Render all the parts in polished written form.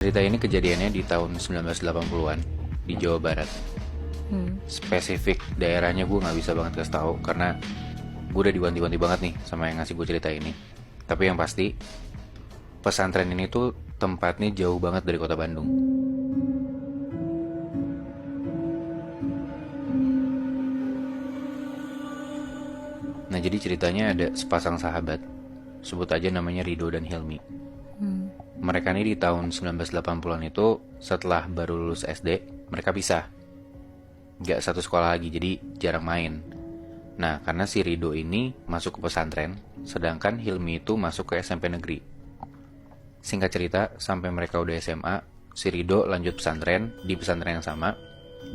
Cerita ini kejadiannya di tahun 1980-an di Jawa Barat. Spesifik daerahnya gue nggak bisa banget kasih tahu karena gue udah diwanti-wanti banget nih sama yang ngasih gue cerita ini. Tapi yang pasti pesantren ini tuh tempatnya jauh banget dari kota Bandung. Nah, jadi ceritanya ada sepasang sahabat, sebut aja namanya Rido dan Hilmi. Mereka ini di tahun 1980-an itu setelah baru lulus SD, mereka pisah. Gak satu sekolah lagi, jadi jarang main. Nah, karena si Rido ini masuk ke pesantren, sedangkan Hilmi itu masuk ke SMP negeri. Singkat cerita, sampai mereka udah SMA, si Rido lanjut pesantren di pesantren yang sama,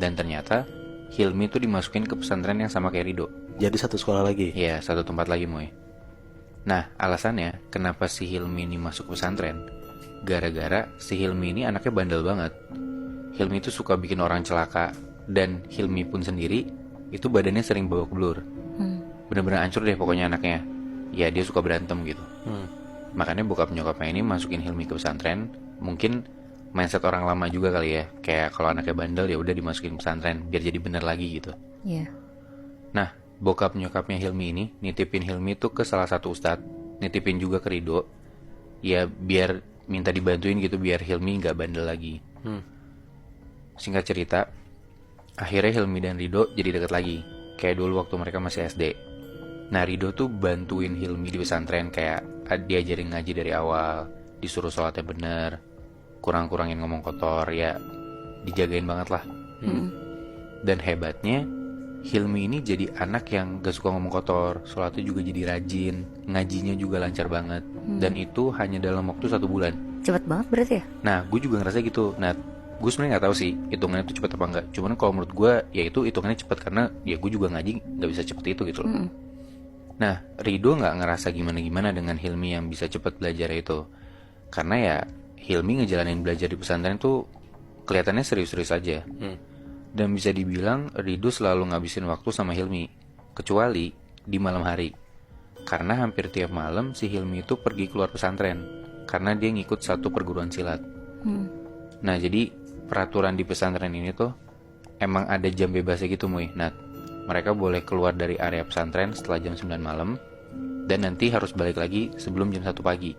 dan ternyata Hilmi itu dimasukin ke pesantren yang sama kayak Rido. Jadi satu sekolah lagi? Iya, satu tempat lagi, Moy. Nah, alasannya kenapa si Hilmi ini masuk pesantren, gara-gara si Hilmi ini anaknya bandel banget. Hilmi itu suka bikin orang celaka, dan Hilmi pun sendiri itu badannya sering babak belur. Bener-bener hancur deh pokoknya anaknya. Ya, dia suka berantem gitu. Makanya bokap nyokapnya ini masukin Hilmi ke pesantren. Mungkin mindset orang lama juga kali ya, kayak kalau anaknya bandel ya udah dimasukin pesantren biar jadi bener lagi gitu. Iya. Nah, bokap nyokapnya Hilmi ini nitipin Hilmi tuh ke salah satu ustadz, nitipin juga ke Rido, ya biar minta dibantuin gitu biar Hilmi nggak bandel lagi. Singkat cerita, akhirnya Hilmi dan Rido jadi deket lagi, kayak dulu waktu mereka masih SD. Nah, Rido tuh bantuin Hilmi di pesantren, kayak diajarin ngaji dari awal, disuruh sholatnya bener, kurang-kurangin ngomong kotor, ya dijagain banget lah. Dan hebatnya, Hilmi ini jadi anak yang gak suka ngomong kotor, sholatnya juga jadi rajin, ngajinya juga lancar banget. Dan itu hanya dalam waktu 1 bulan. Cepet banget berarti ya? Nah, gue juga ngerasa gitu. Nah, gue sebenarnya nggak tahu sih hitungannya itu cepet apa enggak. Cuman kalau menurut gue, ya itu hitungannya cepet karena ya gue juga ngaji nggak bisa cepet itu gitu loh. Nah, Rido nggak ngerasa gimana-gimana dengan Hilmi yang bisa cepet belajar itu. Karena ya Hilmi ngejalanin belajar di pesantren tuh kelihatannya serius-serius aja. Dan bisa dibilang Rido selalu ngabisin waktu sama Hilmi, kecuali di malam hari. Karena hampir tiap malam si Hilmi itu pergi keluar pesantren, karena dia ngikut satu perguruan silat. Nah, jadi peraturan di pesantren ini tuh emang ada jam bebasnya gitu, Muy. Nah, mereka boleh keluar dari area pesantren setelah jam 9 malam, dan nanti harus balik lagi sebelum jam 1 pagi.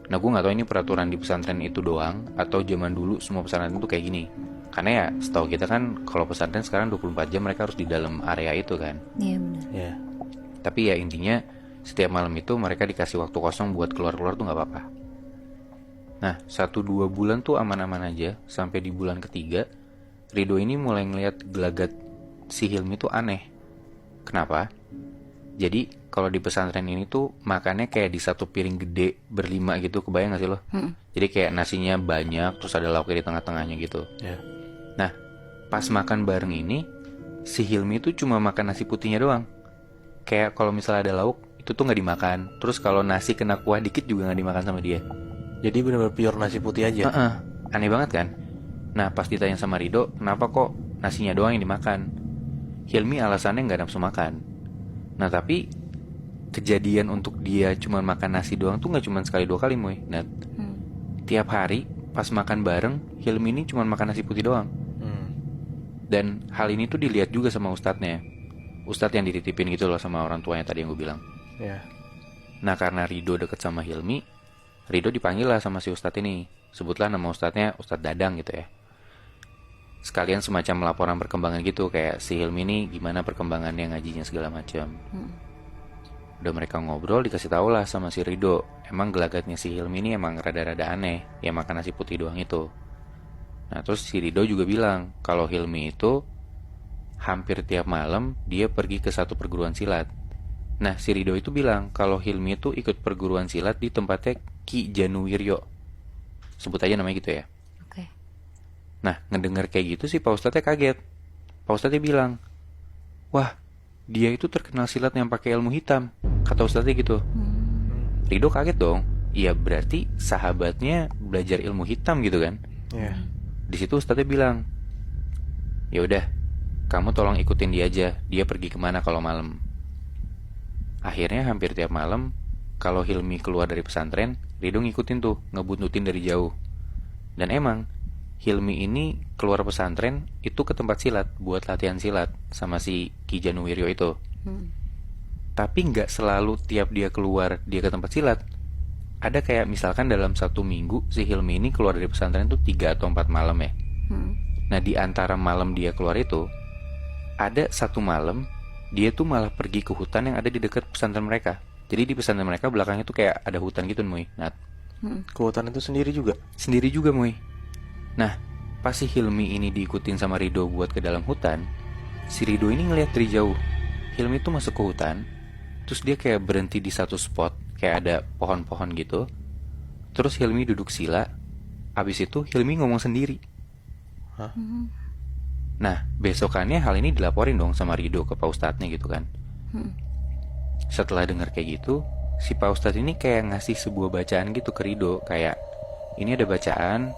Nah, gue gak tahu ini peraturan di pesantren itu doang, atau zaman dulu semua pesantren itu kayak gini. Karena ya setahu kita kan kalau pesantren sekarang 24 jam mereka harus di dalam area itu kan. Iya benar. Ya. Tapi ya intinya setiap malam itu mereka dikasih waktu kosong buat keluar-keluar tuh gak apa-apa. Nah, 1-2 bulan tuh aman-aman aja. Sampai di bulan ketiga, Rido ini mulai ngeliat gelagat si Hilmi tuh aneh. Kenapa? Jadi kalau di pesantren ini tuh makannya kayak di satu piring gede berlima gitu, kebayang gak sih lo? Jadi kayak nasinya banyak, terus ada lauknya di tengah-tengahnya gitu. Ya. Nah, pas makan bareng ini, si Hilmi tuh cuma makan nasi putihnya doang. Kayak kalau misalnya ada lauk, itu tuh gak dimakan. Terus kalau nasi kena kuah dikit juga gak dimakan sama dia. Jadi benar-benar pure nasi putih aja. Aneh banget kan? Nah, pas ditanya sama Rido, kenapa kok nasinya doang yang dimakan? Hilmi alasannya gak nafsu makan. Nah, tapi kejadian untuk dia cuma makan nasi doang tuh gak cuma sekali 2 kali, Moy. Nah, tiap hari pas makan bareng, Hilmi ini cuma makan nasi putih doang. Dan hal ini tuh dilihat juga sama ustadznya. Ustadz yang dititipin gitu loh sama orang tuanya tadi yang gue bilang. Ya. Nah, karena Rido deket sama Hilmi, Rido dipanggil lah sama si ustadz ini. Sebutlah nama ustadznya Ustadz Dadang gitu ya. Sekalian semacam laporan perkembangan gitu, kayak si Hilmi ini gimana perkembangannya, ngajinya segala macam. Udah mereka ngobrol, dikasih tau lah sama si Rido, emang gelagatnya si Hilmi ini emang rada-rada aneh, ya makan nasi putih doang itu. Nah, terus si Rido juga bilang kalau Hilmi itu hampir tiap malam dia pergi ke satu perguruan silat. Nah, si Rido itu bilang kalau Hilmi itu ikut perguruan silat di tempatnya Ki Januwiryo. Sebut aja namanya gitu ya. Oke. Nah, ngedenger kayak gitu sih Pak Ustadznya kaget. Pak Ustadznya bilang, wah, dia itu terkenal silat yang pakai ilmu hitam, kata Ustadznya gitu. Rido kaget dong. Iya, berarti sahabatnya belajar ilmu hitam gitu kan. Ya. Di situ Ustadznya bilang, ya udah, kamu tolong ikutin dia aja. Dia pergi kemana kalau malam. Akhirnya hampir tiap malam, kalau Hilmi keluar dari pesantren, Rido ngikutin tuh, ngebuntutin dari jauh. Dan emang Hilmi ini keluar pesantren itu ke tempat silat buat latihan silat sama si Ki Januwiryo itu. Tapi nggak selalu tiap dia keluar dia ke tempat silat. Ada kayak misalkan dalam 1 minggu si Hilmi ini keluar dari pesantren tuh 3 atau 4 malam ya. Nah di antara malam dia keluar itu ada 1 malam dia tuh malah pergi ke hutan yang ada di dekat pesantren mereka. Jadi di pesantren mereka belakangnya tuh kayak ada hutan gitu Muy. Nah Ke hutan itu sendiri juga. sendiri juga Muy. Nah pas si Hilmi ini diikutin sama Rido buat ke dalam hutan, si Rido ini ngeliat dari jauh Hilmi tuh masuk ke hutan. Terus dia kayak berhenti di satu spot, kayak ada pohon-pohon gitu. Terus Hilmi duduk sila. Abis itu Hilmi ngomong sendiri. Hah? Nah besokannya hal ini dilaporin dong sama Rido ke Pak Ustadznya gitu kan. Setelah dengar kayak gitu, si Pak Ustadz ini kayak ngasih sebuah bacaan gitu ke Rido. Kayak, ini ada bacaan,